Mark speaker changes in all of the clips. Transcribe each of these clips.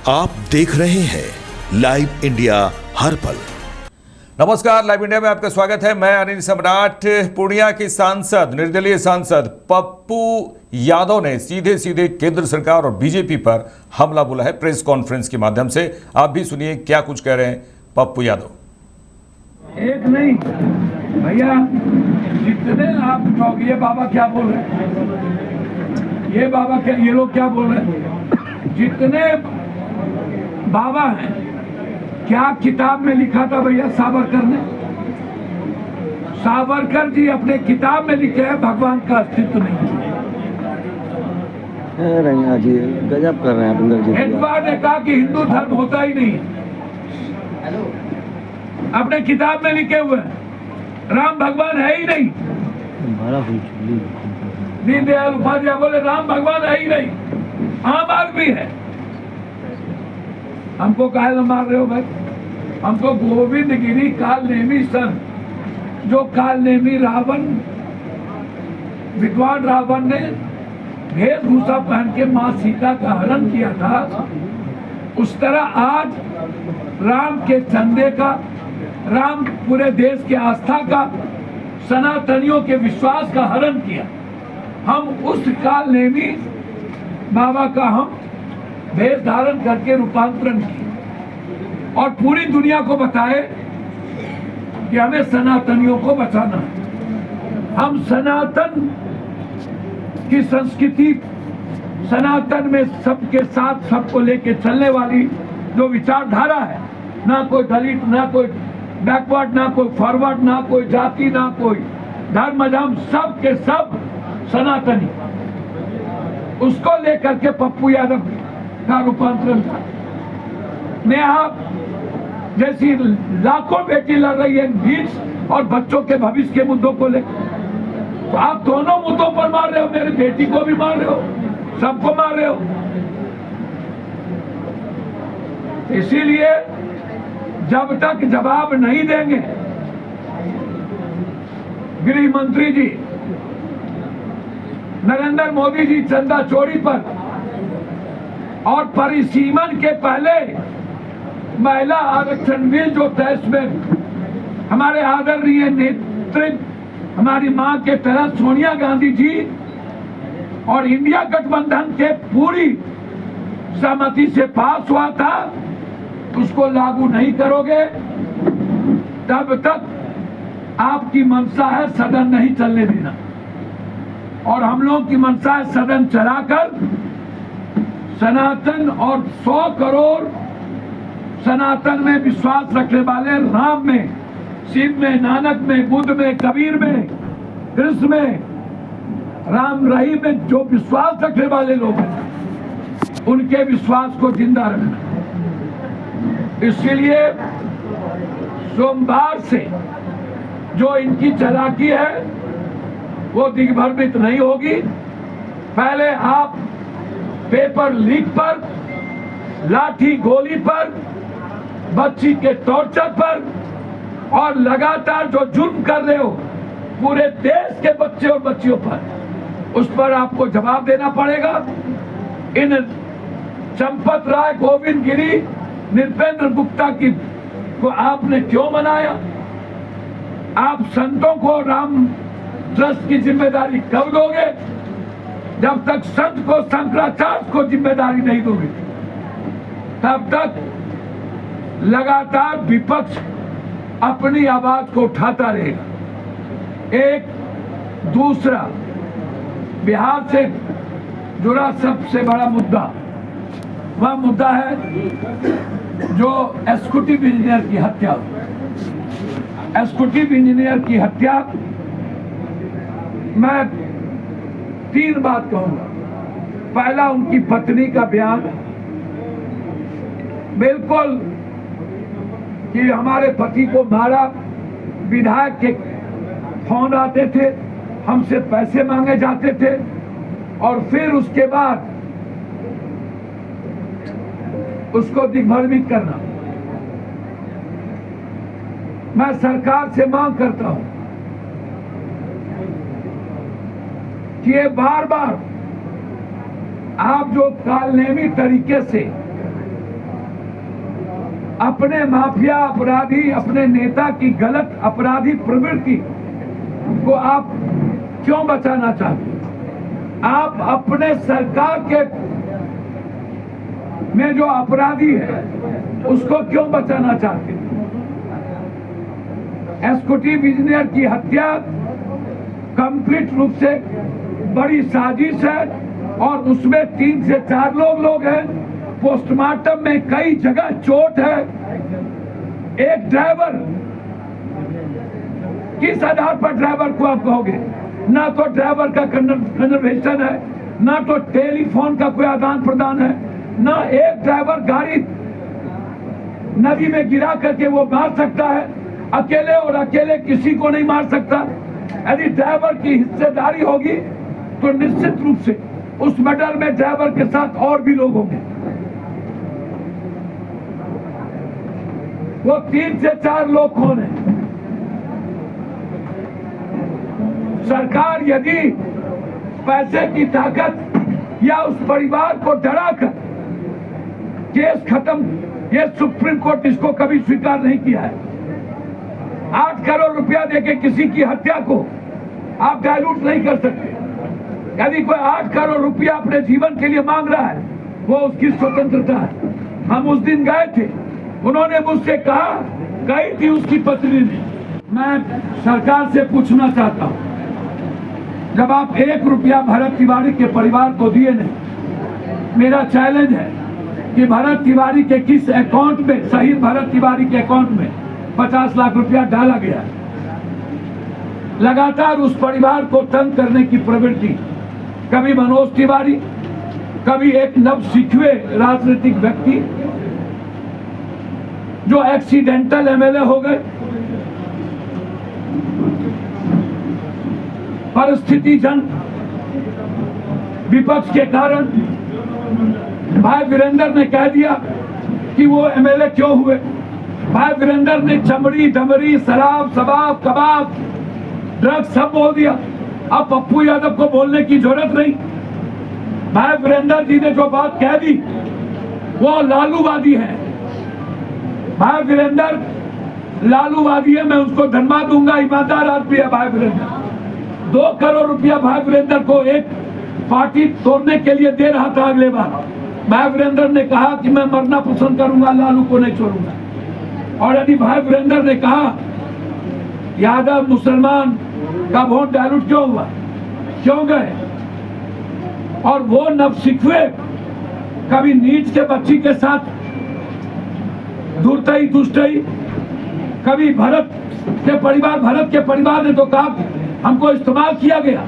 Speaker 1: आप देख रहे हैं लाइव इंडिया हर पल।
Speaker 2: नमस्कार, लाइव इंडिया में आपका स्वागत है। मैं अनिल सम्राट। पूर्णिया की सांसद, निर्दलीय सांसद पप्पू यादव ने सीधे सीधे केंद्र सरकार और बीजेपी पर हमला बोला है प्रेस कॉन्फ्रेंस के माध्यम से। आप भी सुनिए क्या कुछ कह रहे हैं पप्पू यादव।
Speaker 3: एक नहीं भैया, जितने आप लोग, ये बाबा क्या बोल रहे हैं, ये बाबा क्या, ये लोग क्या बोल रहे हैं, जितने बाबा हैं, क्या किताब में लिखा था भैया सावरकर ने? सावरकर जी अपने किताब में लिखे हैं भगवान का अस्तित्व नहीं।
Speaker 4: रंगा जी गजब कर रहे हैं अपने जी।
Speaker 3: एडवर्ड ने कहा कि हिंदू धर्म होता ही नहीं, अपने किताब में लिखे हुए हैं। राम भगवान है ही नहीं। दीनदयाल उपाध्याय बोले राम भगवान है ही नहीं, आम आदमी है। हमको काहे मार रहे हो भाई? हमको गोविंद गिरी काल नेमी सन, जो काल नेमी रावण, विद्वान रावण ने वेशभूषा पहन के मां सीता का हरण किया था, उस तरह आज राम के चंदे का, राम पूरे देश के आस्था का, सनातनियों के विश्वास का हरण किया। हम उस काल नेमी बाबा का हम वेश धारण करके रूपांतरण किए और पूरी दुनिया को बताए कि हमें सनातनियों को बचाना है। हम सनातन की संस्कृति, सनातन में सबके साथ सबको लेके चलने वाली जो विचारधारा है, ना कोई दलित, ना कोई बैकवर्ड, ना कोई फॉरवर्ड, ना कोई जाति, ना कोई धर्म, हम सब के सब सनातनी, उसको लेकर के पप्पू यादव का रूपांतरण था। मैं आप जैसी लाखों बेटी लड़ रही है नीड्स और बच्चों के भविष्य के मुद्दों को लेकर, तो आप दोनों मुद्दों पर मार रहे हो। मेरी बेटी को भी मार रहे हो, सबको मार रहे हो। इसीलिए जब तक जवाब नहीं देंगे गृह मंत्री जी, नरेंद्र मोदी जी चंदा चोरी पर और परिसीमन के पहले महिला आरक्षण बिल जो देश में हमारे आदरणीय नेतृत्व, हमारी मां के तरह सोनिया गांधी जी और इंडिया गठबंधन के पूरी सहमति से पास हुआ था, उसको लागू नहीं करोगे तब तक आपकी मंशा है सदन नहीं चलने देना। और हम लोग की मंशा है सदन चलाकर सनातन और 100 करोड़ सनातन में विश्वास रखने वाले, राम में, शिव में, नानक में, बुद्ध में, कबीर में, कृष्ण में, राम रहीम में जो विश्वास रखने वाले लोग हैं, उनके विश्वास को जिंदा रखना। इसलिए सोमवार से जो इनकी चालाकी है वो दिग्भ्रमित नहीं होगी। पहले आप पेपर लीक पर, लाठी गोली पर, बच्ची के टॉर्चर पर और लगातार जो जुर्म कर रहे हो पूरे देश के बच्चे और बच्चियों पर, उस पर आपको जवाब देना पड़ेगा। इन चंपत राय, गोविंद गिरी, नृपेंद्र गुप्ता की को आपने क्यों मनाया? आप संतों को राम ट्रस्ट की जिम्मेदारी कब दोगे? जब तक संत को, शंकराचार्य को जिम्मेदारी नहीं दोगे तब तक लगातार विपक्ष अपनी आवाज को उठाता रहेगा। एक दूसरा, बिहार से जुड़ा सबसे बड़ा मुद्दा वह मुद्दा है जो एग्जीक्यूटिव इंजीनियर की हत्या हुई। एग्जीक्यूटिव इंजीनियर की हत्या, मैं 3 बात कहूंगा। पहला, उनकी पत्नी का बयान बिल्कुल कि हमारे पति को मारा, विधायक के फोन आते थे, हमसे पैसे मांगे जाते थे और फिर उसके बाद उसको दिग्भ्रमित करना। मैं सरकार से मांग करता हूं कि ये बार बार आप जो कालनेमी तरीके से अपने माफिया अपराधी, अपने नेता की गलत अपराधी प्रवृत्ति को आप क्यों बचाना चाहते हैं? आप अपने सरकार के में जो अपराधी है उसको क्यों बचाना चाहते हैं? एग्जीक्यूटिव इंजीनियर की हत्या कंप्लीट रूप से बड़ी साजिश है और उसमें 3 से 4 लोग हैं। पोस्टमार्टम में कई जगह चोट है। एक ड्राइवर, किस आधार पर ड्राइवर को आप कहोगे? ना तो ड्राइवर का कन्वर्सेशन है, ना तो टेलीफोन का कोई आदान प्रदान है, ना एक ड्राइवर गाड़ी नदी में गिरा करके वो मार सकता है अकेले, और अकेले किसी को नहीं मार सकता। यदि ड्राइवर की हिस्सेदारी होगी तो निश्चित रूप से उस मर्डर में ड्राइवर के साथ और भी लोग होंगे। वो 3 से 4 लोग कौन है? सरकार यदि पैसे की ताकत या उस परिवार को डराकर केस खत्म, ये सुप्रीम कोर्ट इसको कभी स्वीकार नहीं किया है। 8 करोड़ रुपया देके किसी की हत्या को आप डायलूट नहीं कर सकते। यदि कोई 8 करोड़ रुपया अपने जीवन के लिए मांग रहा है, वो उसकी स्वतंत्रता है। हम उस दिन गए थे, उन्होंने मुझसे कहा, कही थी उसकी पत्नी ने। मैं सरकार से पूछना चाहता हूं, जब आप 1 रुपया भरत तिवारी के परिवार को दिए नहीं, मेरा चैलेंज है कि भरत तिवारी के किस अकाउंट में, शहीद भरत तिवारी के अकाउंट में 50 लाख रुपया डाला गया। लगातार उस परिवार को तंग करने की प्रवृत्ति, कभी मनोज तिवारी, कभी एक नव सीखे राजनीतिक व्यक्ति जो एक्सीडेंटल एमएलए हो गए, परिस्थिति जन विपक्ष के कारण भाई वीरेंद्र ने कह दिया कि वो एमएलए क्यों हुए। भाई वीरेंद्र ने चमड़ी डमरी, शराब, शबाब, कबाब, ड्रग्स सब बोल दिया। अब पप्पू यादव को बोलने की जरूरत नहीं। भाई वीरेंद्र जी ने जो बात कह दी वो लालूवादी है। भाई वीरेंद्र लालूवादी है, मैं उसको धन्यवाद दूंगा, ईमानदार आदमी है भाई वीरेंद्र। 2 करोड़ रुपया भाई वीरेंद्र को एक पार्टी तोड़ने के लिए दे रहा था। अगले बार भाई वीरेंद्र ने कहा कि मैं मरना पसंद करूंगा, लालू को नहीं छोड़ूंगा। और यदि भाई वीरेंद्र ने कहा यादव मुसलमान का वोट डायलूट क्यों हुआ, क्यों गए, और वो नवसिखवे कभी नीच के बच्ची के साथ दूरतई दुष्टई, कभी भरत के परिवार ने तो कहा हमको इस्तेमाल किया गया,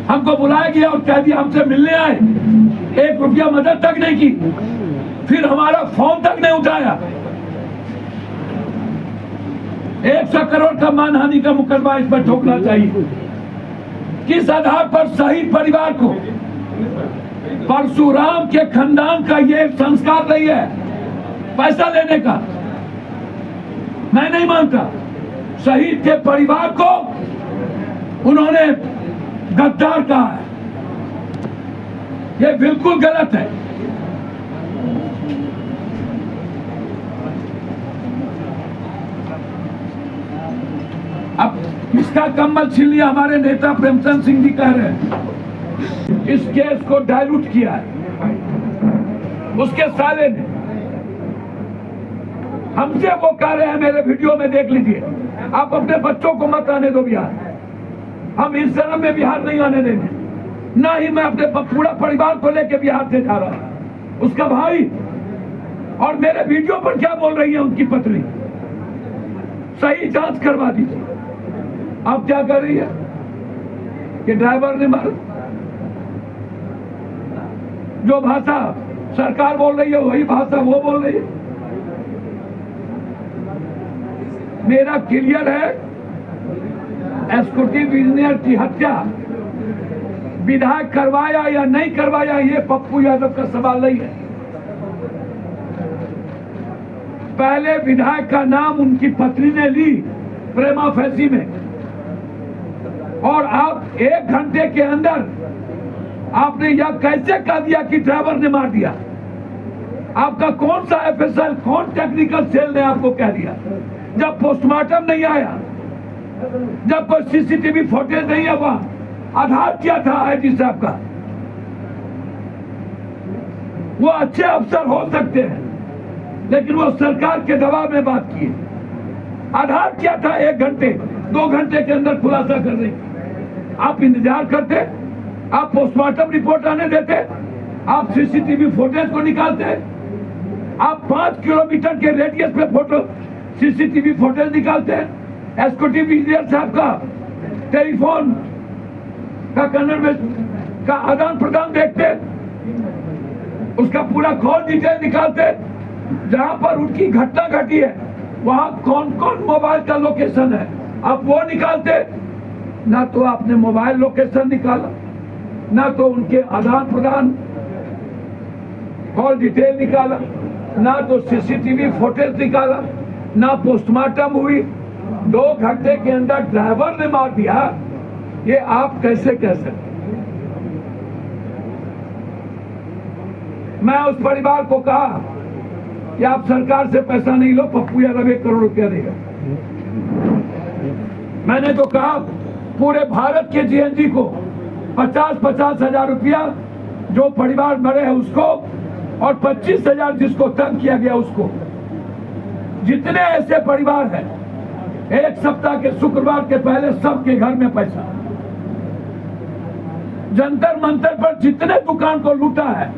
Speaker 3: हमको बुलाया गया और कह दिया हमसे मिलने आए, 1 रुपया मदद तक नहीं की, फिर हमारा फोन तक नहीं उठाया। 100 करोड़ का मानहानि का मुकदमा इस पर ठोकना चाहिए। किस आधार पर शहीद परिवार को, परशुराम के खानदान का ये संस्कार नहीं है पैसा लेने का। मैं नहीं मानता। शहीद के परिवार को उन्होंने गद्दार कहा है, ये बिल्कुल गलत है। अब इसका कम्बल छीन लिया। हमारे नेता प्रेमचंद सिंह जी कह रहे हैं इस केस को डायलूट किया है उसके साले ने। हमसे वो कह रहे हैं, मेरे वीडियो में देख लीजिए, आप अपने बच्चों को मत आने दो बिहार, हम इस जन्म में बिहार नहीं आने देंगे। ना ही मैं अपने पूरा परिवार को लेकर बिहार से जा रहा हूं। उसका भाई और मेरे वीडियो पर क्या बोल रही है उनकी पत्नी, सही जांच करवा दीजिए। अब क्या कर रही है कि ड्राइवर ने मारा। जो भाषा सरकार बोल रही है वही भाषा वो बोल रही है। मेरा क्लियर है, एग्जीक्यूटिव इंजीनियर की हत्या विधायक करवाया या नहीं करवाया, ये पप्पू यादव का सवाल नहीं है। पहले विधायक का नाम उनकी पत्नी ने ली प्रेमा फैसी में, और आप 1 घंटे के अंदर आपने यह कैसे कह दिया कि ड्राइवर ने मार दिया। आपका कौन सा एफएसएल, कौन टेक्निकल सेल ने आपको कह दिया? जब पोस्टमार्टम नहीं आया, जब कोई सीसीटीवी फुटेज नहीं हुआ, आधार क्या था आईजी साहब का? वो अच्छे अफसर हो सकते हैं, लेकिन वो सरकार के दबाव में बात किए। आधार क्या था? 1 घंटे 2 घंटे के अंदर खुलासा कर रही। आप इंतजार करते, आप पोस्टमार्टम रिपोर्ट आने देते, आप सीसीटीवी फुटेज को निकालते, आप 5 किलोमीटर के रेडियस पे फोटो सीसीटीवी फुटेज निकालते हैं। एसक्यूटिव इंजीनियर साहब का टेलीफोन का कन्वर्सेशन का आदान प्रदान देखते, उसका पूरा कॉल डिटेल निकालते, जहां पर उनकी घटना घटी है वहां कौन कौन मोबाइल का लोकेशन है, आप वो निकालते। ना तो आपने मोबाइल लोकेशन निकाला, ना तो उनके आदान प्रदान कॉल डिटेल निकाला, ना तो सीसीटीवी फुटेज निकाला, ना पोस्टमार्टम हुई। 2 घंटे के अंदर ड्राइवर ने मार दिया, ये आप कैसे कह सकते? मैं उस परिवार को कहा कि आप सरकार से पैसा नहीं लो, पप्पू यादव 1 करोड़ रुपया देगा। मैंने तो कहा पूरे भारत के जीएनजी को 50-50 हजार रुपया जो परिवार मरे हैं उसको, और 25,000 जिसको तंग किया गया उसको। जितने ऐसे परिवार हैं, 1 सप्ताह के शुक्रवार के पहले सबके घर में पैसा। जंतर मंतर पर जितने दुकान को लूटा है,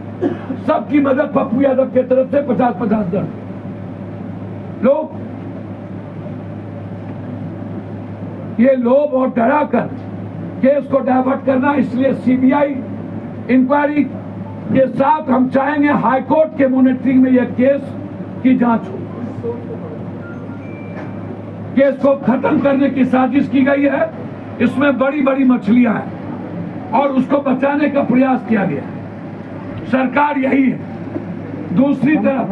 Speaker 3: सबकी मदद पप्पू यादव की तरफ से 50-50 हजार। लोग ये लोभ और डरा कर केस को डाइवर्ट करना, इसलिए सीबीआई इंक्वायरी के साथ हम चाहेंगे हाईकोर्ट के मॉनिटरिंग में यह केस की जांच हो। केस को खत्म करने की साजिश की गई है, इसमें बड़ी बड़ी मछलियां हैं और उसको बचाने का प्रयास किया गया है। सरकार यही है। दूसरी तरफ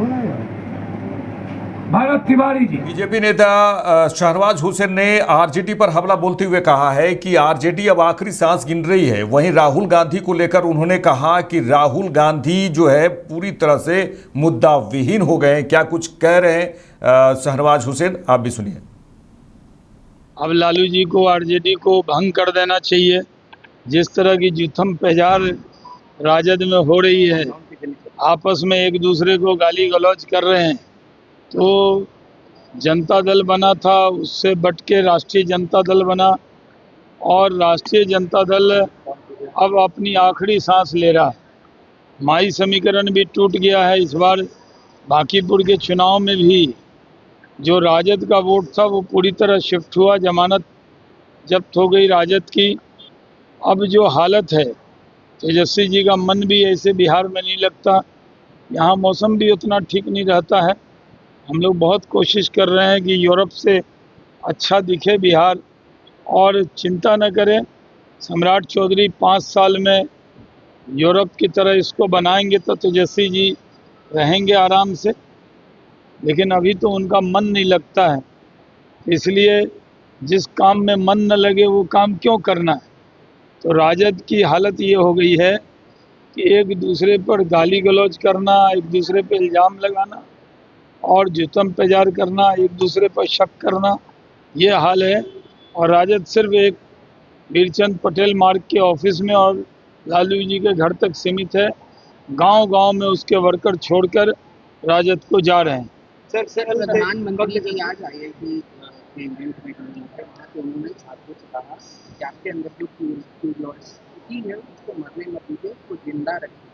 Speaker 3: भारत तिवारी जी,
Speaker 2: बीजेपी नेता शहनवाज हुसैन ने आरजेडी पर हमला बोलते हुए कहा है कि आरजेडी अब आखिरी सांस गिन रही है। वहीं राहुल गांधी को लेकर उन्होंने कहा कि राहुल गांधी जो है पूरी तरह से मुद्दा विहीन हो गए। क्या कुछ कह रहे हैं शहनवाज हुसैन, आप भी सुनिए।
Speaker 5: अब लालू जी को आरजेडी को भंग कर देना चाहिए। जिस तरह की जुथम पेजार राजद में हो रही है, आपस में एक दूसरे को गाली गलौज कर रहे हैं, तो जनता दल बना था, उससे बट के राष्ट्रीय जनता दल बना, और राष्ट्रीय जनता दल अब अपनी आखिरी सांस ले रहा है। माई समीकरण भी टूट गया है। इस बार बांकीपुर के चुनाव में भी जो राजद का वोट था वो पूरी तरह शिफ्ट हुआ, जमानत जब्त हो गई राजद की। अब जो हालत है, तेजस्वी जी का मन भी ऐसे बिहार में नहीं लगता, यहाँ मौसम भी उतना ठीक नहीं रहता है। हम लोग बहुत कोशिश कर रहे हैं कि यूरोप से अच्छा दिखे बिहार, और चिंता न करें, सम्राट चौधरी 5 साल में यूरोप की तरह इसको बनाएंगे तो तेजस्वी जी रहेंगे आराम से। लेकिन अभी तो उनका मन नहीं लगता है, इसलिए जिस काम में मन न लगे वो काम क्यों करना है। तो राजद की हालत ये हो गई है कि एक दूसरे पर गाली गलौज करना, एक दूसरे पर इल्ज़ाम लगाना और जुतम पेजार करना, एक दूसरे पर शक करना, ये हाल है। और राजद सिर्फ एक वीरचंद पटेल मार्ग के ऑफिस में और लालू जी के घर तक सीमित है। गांव-गांव में उसके वर्कर छोड़कर राजद को जा रहे हैं।
Speaker 6: सर प्रधानमंत्री जी आज आए कि उन्होंने छात्रों से कहा कि आपके अंदर जो क्यूरियोसिटी है उसको मरने मत दीजिए, उसको जिंदा रखिए।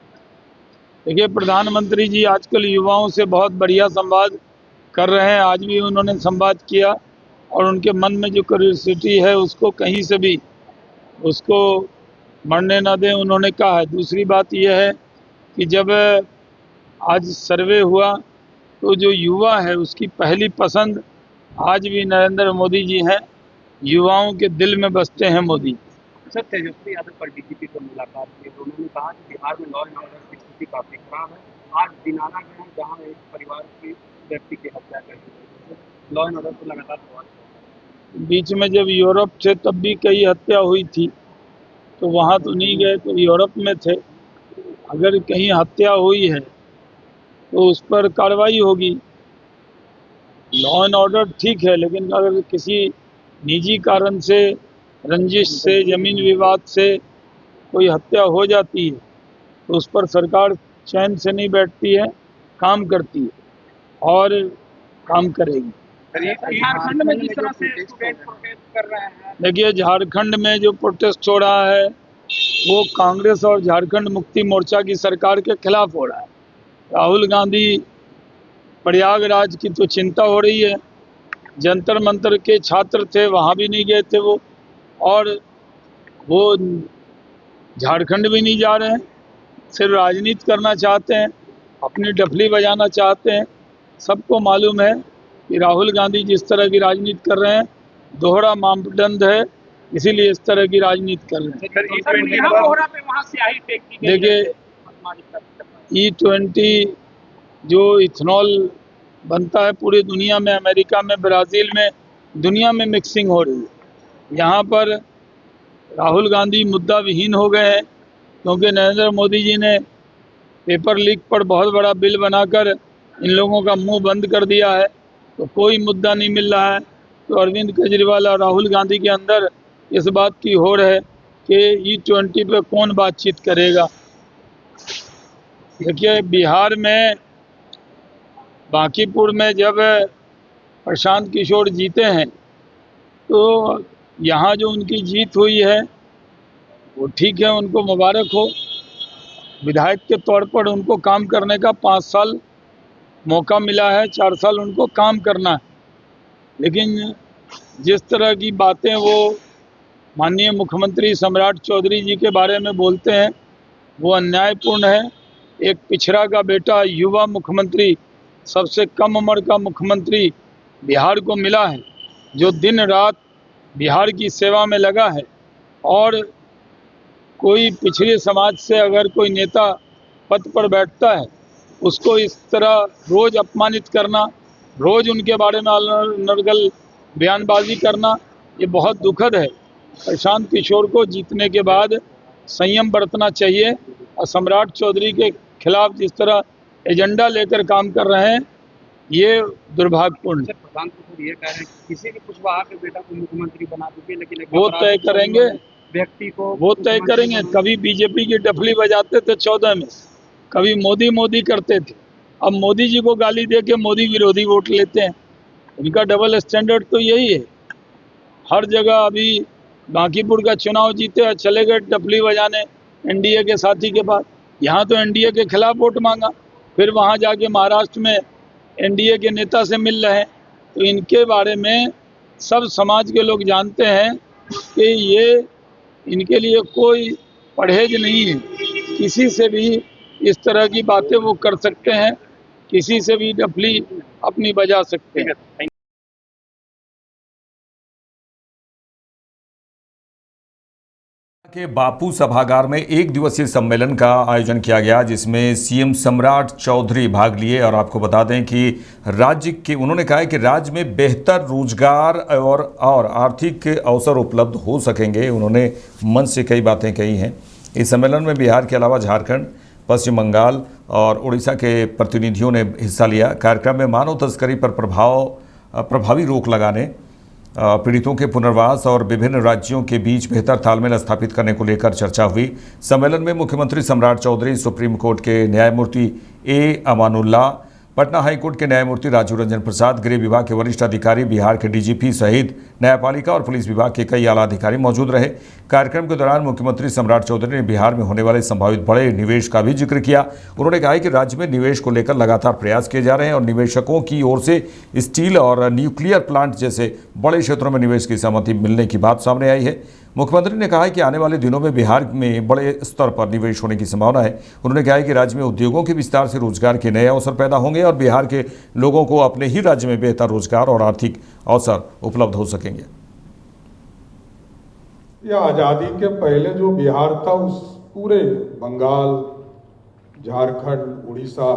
Speaker 5: देखिए, प्रधानमंत्री जी आजकल युवाओं से बहुत बढ़िया संवाद कर रहे हैं। आज भी उन्होंने संवाद किया और उनके मन में जो क्यूरियोसिटी है उसको कहीं से भी उसको मरने ना दें, उन्होंने कहा है। दूसरी बात यह है कि जब आज सर्वे हुआ तो जो युवा है उसकी पहली पसंद आज भी नरेंद्र मोदी जी हैं। युवाओं के दिल में बसते हैं मोदी।
Speaker 6: सर, तेजस्वी यादव पर डीजीपी को मुलाकात की तो उन्होंने कहा कि बिहार में लॉ एंड ऑर्डर की स्थिति काफ़ी खराब है। आज दिनारा गए जहाँ एक परिवार की व्यक्ति की हत्या कर दी, लॉ एंड ऑर्डर को लगातार प्रभावित।
Speaker 5: बीच में जब यूरोप थे तब भी कई हत्या हुई थी, तो वहाँ तो नहीं गए, तो यूरोप में थे। अगर कहीं हत्या हुई है तो उस पर कार्रवाई होगी। लॉ एंड ऑर्डर ठीक है, लेकिन अगर किसी निजी कारण से, रंजिश से, जमीन विवाद से कोई हत्या हो जाती है तो उस पर सरकार चैन से नहीं बैठती है, काम करती है और काम करेगी।
Speaker 6: झारखंड में जिस तरह से स्टूडेंट प्रोटेस्ट कर रहे हैं,
Speaker 5: देखिए, झारखंड में जो प्रोटेस्ट हो रहा है वो कांग्रेस और झारखंड मुक्ति मोर्चा की सरकार के खिलाफ हो रहा है। राहुल गांधी प्रयागराज की तो चिंता हो रही है, जंतर मंतर के छात्र थे वहाँ भी नहीं गए थे वो, और वो झारखंड भी नहीं जा रहे हैं, सिर्फ राजनीति करना चाहते हैं, अपनी डफली बजाना चाहते हैं। सबको मालूम है कि राहुल गांधी जिस तरह की राजनीति कर रहे हैं दोहरा मापदंड है, इसीलिए इस तरह की राजनीति कर रहे हैं।
Speaker 6: यहाँ कोहरा पे वहाँ स्याही फेंक दी गई है।
Speaker 5: देखिए, E20 जो इथेनॉल बनता है पूरी दुनिया में, अमेरिका में, ब्राज़ील में, दुनिया में मिक्सिंग हो रही है। यहाँ पर राहुल गांधी मुद्दा विहीन हो गए हैं, क्योंकि नरेंद्र मोदी जी ने पेपर लीक पर बहुत बड़ा बिल बनाकर इन लोगों का मुंह बंद कर दिया है, तो कोई मुद्दा नहीं मिल रहा है। तो अरविंद केजरीवाल और राहुल गांधी के अंदर इस बात की होड़ है कि E20 पे कौन बातचीत करेगा। देखिए, बिहार में बांकीपुर में जब प्रशांत किशोर जीते हैं तो यहाँ जो उनकी जीत हुई है वो ठीक है, उनको मुबारक हो। विधायक के तौर पर उनको काम करने का 5 साल मौका मिला है, 4 साल उनको काम करना है। लेकिन जिस तरह की बातें वो माननीय मुख्यमंत्री सम्राट चौधरी जी के बारे में बोलते हैं वो अन्यायपूर्ण है। एक पिछड़ा का बेटा, युवा मुख्यमंत्री, सबसे कम उम्र का मुख्यमंत्री बिहार को मिला है, जो दिन रात बिहार की सेवा में लगा है। और कोई पिछड़े समाज से अगर कोई नेता पद पर बैठता है उसको इस तरह रोज़ अपमानित करना, रोज़ उनके बारे में नर्गल बयानबाजी करना, ये बहुत दुखद है। प्रशांत किशोर को जीतने के बाद संयम बरतना चाहिए और सम्राट चौधरी के खिलाफ जिस तरह एजेंडा लेकर काम कर रहे हैं ये दुर्भाग्यपूर्ण है।
Speaker 6: प्रधान किशोर ये कह रहे हैं कि किसी भी कुशवाहा के बेटा को मुख्यमंत्री बना दीजिए, लेकिन
Speaker 5: वो तय करेंगे,
Speaker 6: व्यक्ति को
Speaker 5: वो तय करेंगे। कभी बीजेपी की डफली बजाते थे 14 में, कभी मोदी मोदी करते थे, अब मोदी जी को गाली दे के मोदी विरोधी वोट लेते हैं। इनका डबल स्टैंडर्ड तो यही है। हर जगह अभी बांकीपुर का चुनाव जीते और चले गए डफली बजाने एनडीए के साथी के पास। यहाँ तो एनडीए के खिलाफ वोट मांगा, फिर वहाँ जाके महाराष्ट्र में एनडीए के नेता से मिल रहे हैं। तो इनके बारे में सब समाज के लोग जानते हैं कि ये इनके लिए कोई परहेज नहीं है। किसी से भी इस तरह की बातें वो कर सकते हैं, किसी से भी डफली अपनी बजा सकते हैं।
Speaker 2: के बापू सभागार में एक दिवसीय सम्मेलन का आयोजन किया गया, जिसमें सीएम सम्राट चौधरी भाग लिए। और आपको बता दें कि राज्य के उन्होंने कहा है कि राज्य में बेहतर रोजगार और आर्थिक अवसर उपलब्ध हो सकेंगे। उन्होंने मंच से कई बातें कही हैं। इस सम्मेलन में बिहार के अलावा झारखंड, पश्चिम बंगाल और उड़ीसा के प्रतिनिधियों ने हिस्सा लिया। कार्यक्रम में मानव तस्करी पर प्रभावी रोक लगाने, पीड़ितों के पुनर्वास और विभिन्न राज्यों के बीच बेहतर तालमेल स्थापित करने को लेकर चर्चा हुई। सम्मेलन में मुख्यमंत्री सम्राट चौधरी, सुप्रीम कोर्ट के न्यायमूर्ति ए अमानुल्लाह, पटना हाईकोर्ट के न्यायमूर्ति राजीव रंजन प्रसाद, गृह विभाग के वरिष्ठ अधिकारी, बिहार के डीजीपी सहित न्यायपालिका और पुलिस विभाग के कई आला अधिकारी मौजूद रहे। कार्यक्रम के दौरान मुख्यमंत्री सम्राट चौधरी ने बिहार में होने वाले संभावित बड़े निवेश का भी जिक्र किया। उन्होंने कहा कि राज्य में निवेश को लेकर लगातार प्रयास किए जा रहे हैं और निवेशकों की ओर से स्टील और न्यूक्लियर प्लांट जैसे बड़े क्षेत्रों में निवेश की सहमति मिलने की बात सामने आई है। मुख्यमंत्री ने कहा है कि आने वाले दिनों में बिहार में बड़े स्तर पर निवेश होने की संभावना है। उन्होंने कहा है कि राज्य में उद्योगों के विस्तार से रोजगार के नए अवसर पैदा होंगे और बिहार के लोगों को अपने ही राज्य में बेहतर रोजगार और आर्थिक अवसर उपलब्ध हो सकेंगे।
Speaker 7: यह आज़ादी के पहले जो बिहार था उस पूरे बंगाल, झारखंड, उड़ीसा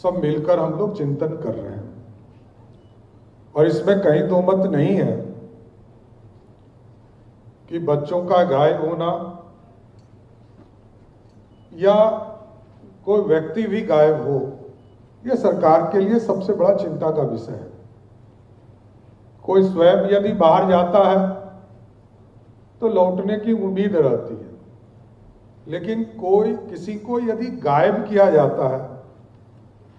Speaker 7: सब मिलकर हम लोग चिंतन कर रहे हैं और इसमें कहीं दो मत नहीं है कि बच्चों का गायब होना या कोई व्यक्ति भी गायब हो, यह सरकार के लिए सबसे बड़ा चिंता का विषय है। कोई स्वयं यदि बाहर जाता है तो लौटने की उम्मीद रहती है, लेकिन कोई किसी को यदि गायब किया जाता है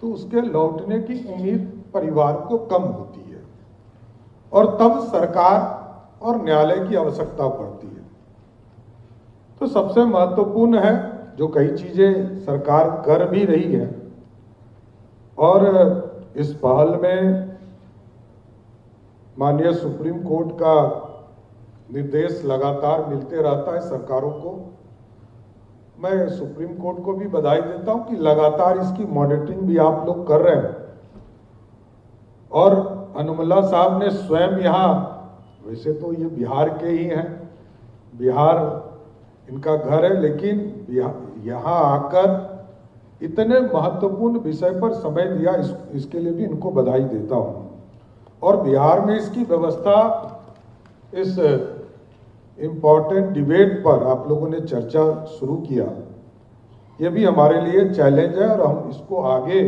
Speaker 7: तो उसके लौटने की उम्मीद परिवार को कम होती है और तब सरकार और न्यायालय की आवश्यकता पड़ती है। तो सबसे महत्वपूर्ण है जो कई चीजें सरकार कर भी रही है, और इस पहल में माननीय सुप्रीम कोर्ट का निर्देश लगातार मिलते रहता है सरकारों को। मैं सुप्रीम कोर्ट को भी बधाई देता हूं कि लगातार इसकी मॉनिटरिंग भी आप लोग कर रहे हैं। और अनुमल्ला साहब ने स्वयं यहाँ, वैसे तो ये बिहार के ही हैं, बिहार इनका घर है, लेकिन यहाँ आकर इतने महत्वपूर्ण विषय पर समय दिया, इसके लिए भी इनको बधाई देता हूँ। और बिहार में इसकी व्यवस्था, इस इम्पोर्टेंट डिबेट पर आप लोगों ने चर्चा शुरू किया, ये भी हमारे लिए चैलेंज है और हम इसको आगे,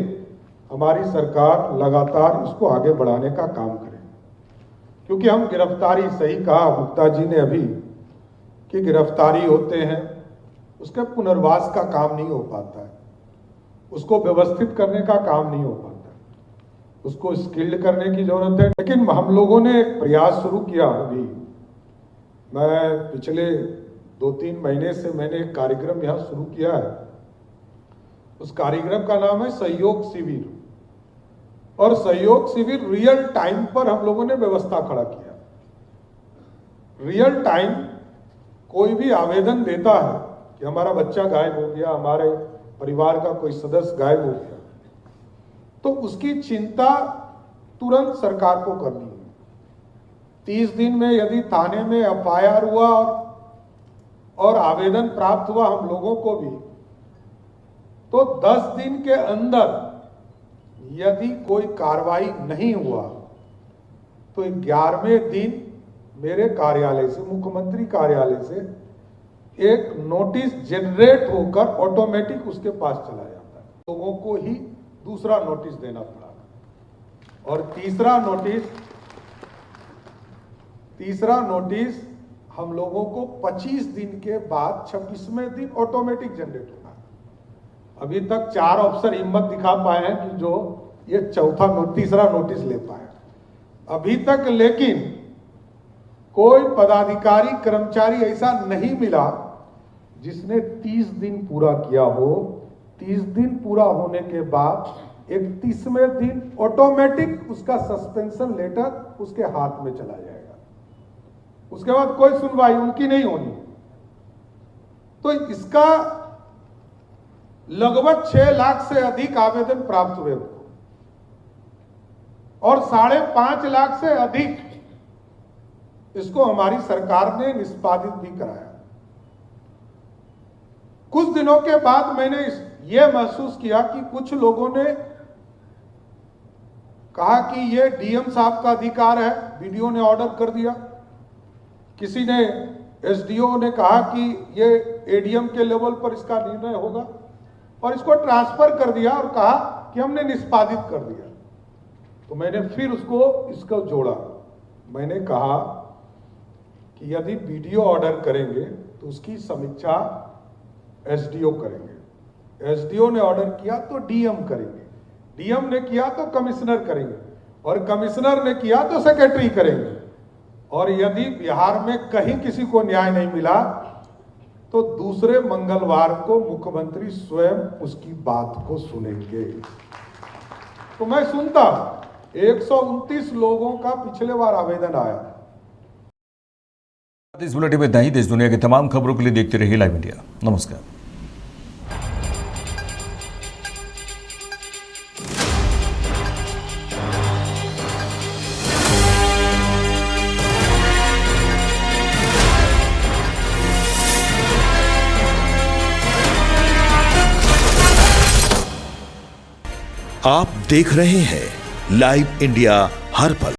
Speaker 7: हमारी सरकार लगातार इसको आगे बढ़ाने का काम करें। क्योंकि हम गिरफ्तारी, सही कहा गुप्ता जी ने अभी कि गिरफ्तारी होते हैं, उसके पुनर्वास का काम नहीं हो पाता है, उसको व्यवस्थित करने का काम नहीं हो पाता, उसको स्किल्ड करने की जरूरत है। लेकिन हम लोगों ने एक प्रयास शुरू किया अभी, मैं पिछले 2-3 महीने से मैंने एक कार्यक्रम यहाँ शुरू किया है। उस कार्यक्रम का नाम है सहयोग शिविर, और सहयोग शिविर रियल टाइम पर हम लोगों ने व्यवस्था खड़ा किया। रियल टाइम कोई भी आवेदन देता है कि हमारा बच्चा गायब हो गया, हमारे परिवार का कोई सदस्य गायब हो गया, तो उसकी चिंता तुरंत सरकार को करनी है। 30 दिन में यदि थाने में एफआईआर हुआ और आवेदन प्राप्त हुआ हम लोगों को भी, तो 10 दिन के अंदर यदि कोई कार्रवाई नहीं हुआ तो 11वें दिन मेरे कार्यालय से, मुख्यमंत्री कार्यालय से एक नोटिस जनरेट होकर ऑटोमेटिक उसके पास चला जाता है। लोगों को ही दूसरा नोटिस देना पड़ा। और तीसरा नोटिस हम लोगों को 25 दिन के बाद 26वें दिन ऑटोमेटिक जनरेट होना है। अभी तक 4 अफसर हिम्मत दिखा पाए हैं कि जो ये तीसरा नोटिस ले पाए अभी तक, लेकिन कोई पदाधिकारी कर्मचारी ऐसा नहीं मिला जिसने 30 दिन पूरा किया हो। 30 दिन पूरा होने के बाद 31वें दिन ऑटोमेटिक उसका सस्पेंशन लेटर उसके हाथ में चला जाएगा। उसके बाद कोई सुनवाई उनकी नहीं होनी। तो इसका लगभग 6 लाख से अधिक आवेदन प्राप्त हुए और 5.5 लाख से अधिक इसको हमारी सरकार ने निष्पादित भी कराया। कुछ दिनों के बाद मैंने यह महसूस किया कि कुछ लोगों ने कहा कि ये डीएम साहब का अधिकार है, वीडियो ने ऑर्डर कर दिया। किसी ने, एसडीओ ने कहा कि ये एडीएम के लेवल पर इसका निर्णय होगा, और इसको ट्रांसफर कर दिया और कहा कि हमने निष्पादित कर दिया। तो मैंने फिर इसको जोड़ा। मैंने कहा कि यदि वीडियो ऑर्डर करेंगे तो उसकी समीक्षा एसडीओ करेंगे, एसडीओ ने ऑर्डर किया तो डीएम करेंगे, डीएम ने किया तो कमिश्नर करेंगे, और कमिश्नर ने किया तो सेक्रेटरी करेंगे। और यदि बिहार में कहीं किसी को न्याय नहीं मिला तो दूसरे मंगलवार को मुख्यमंत्री स्वयं उसकी बात को सुनेंगे। तो मैं सुनता, 129 लोगों का पिछले बार आवेदन आया।
Speaker 2: इस बुलेटिन में इतना ही। देश दुनिया की तमाम खबरों के लिए देखते रहिए लाइव इंडिया। नमस्कार।
Speaker 1: आप देख रहे हैं लाइव इंडिया हर पल।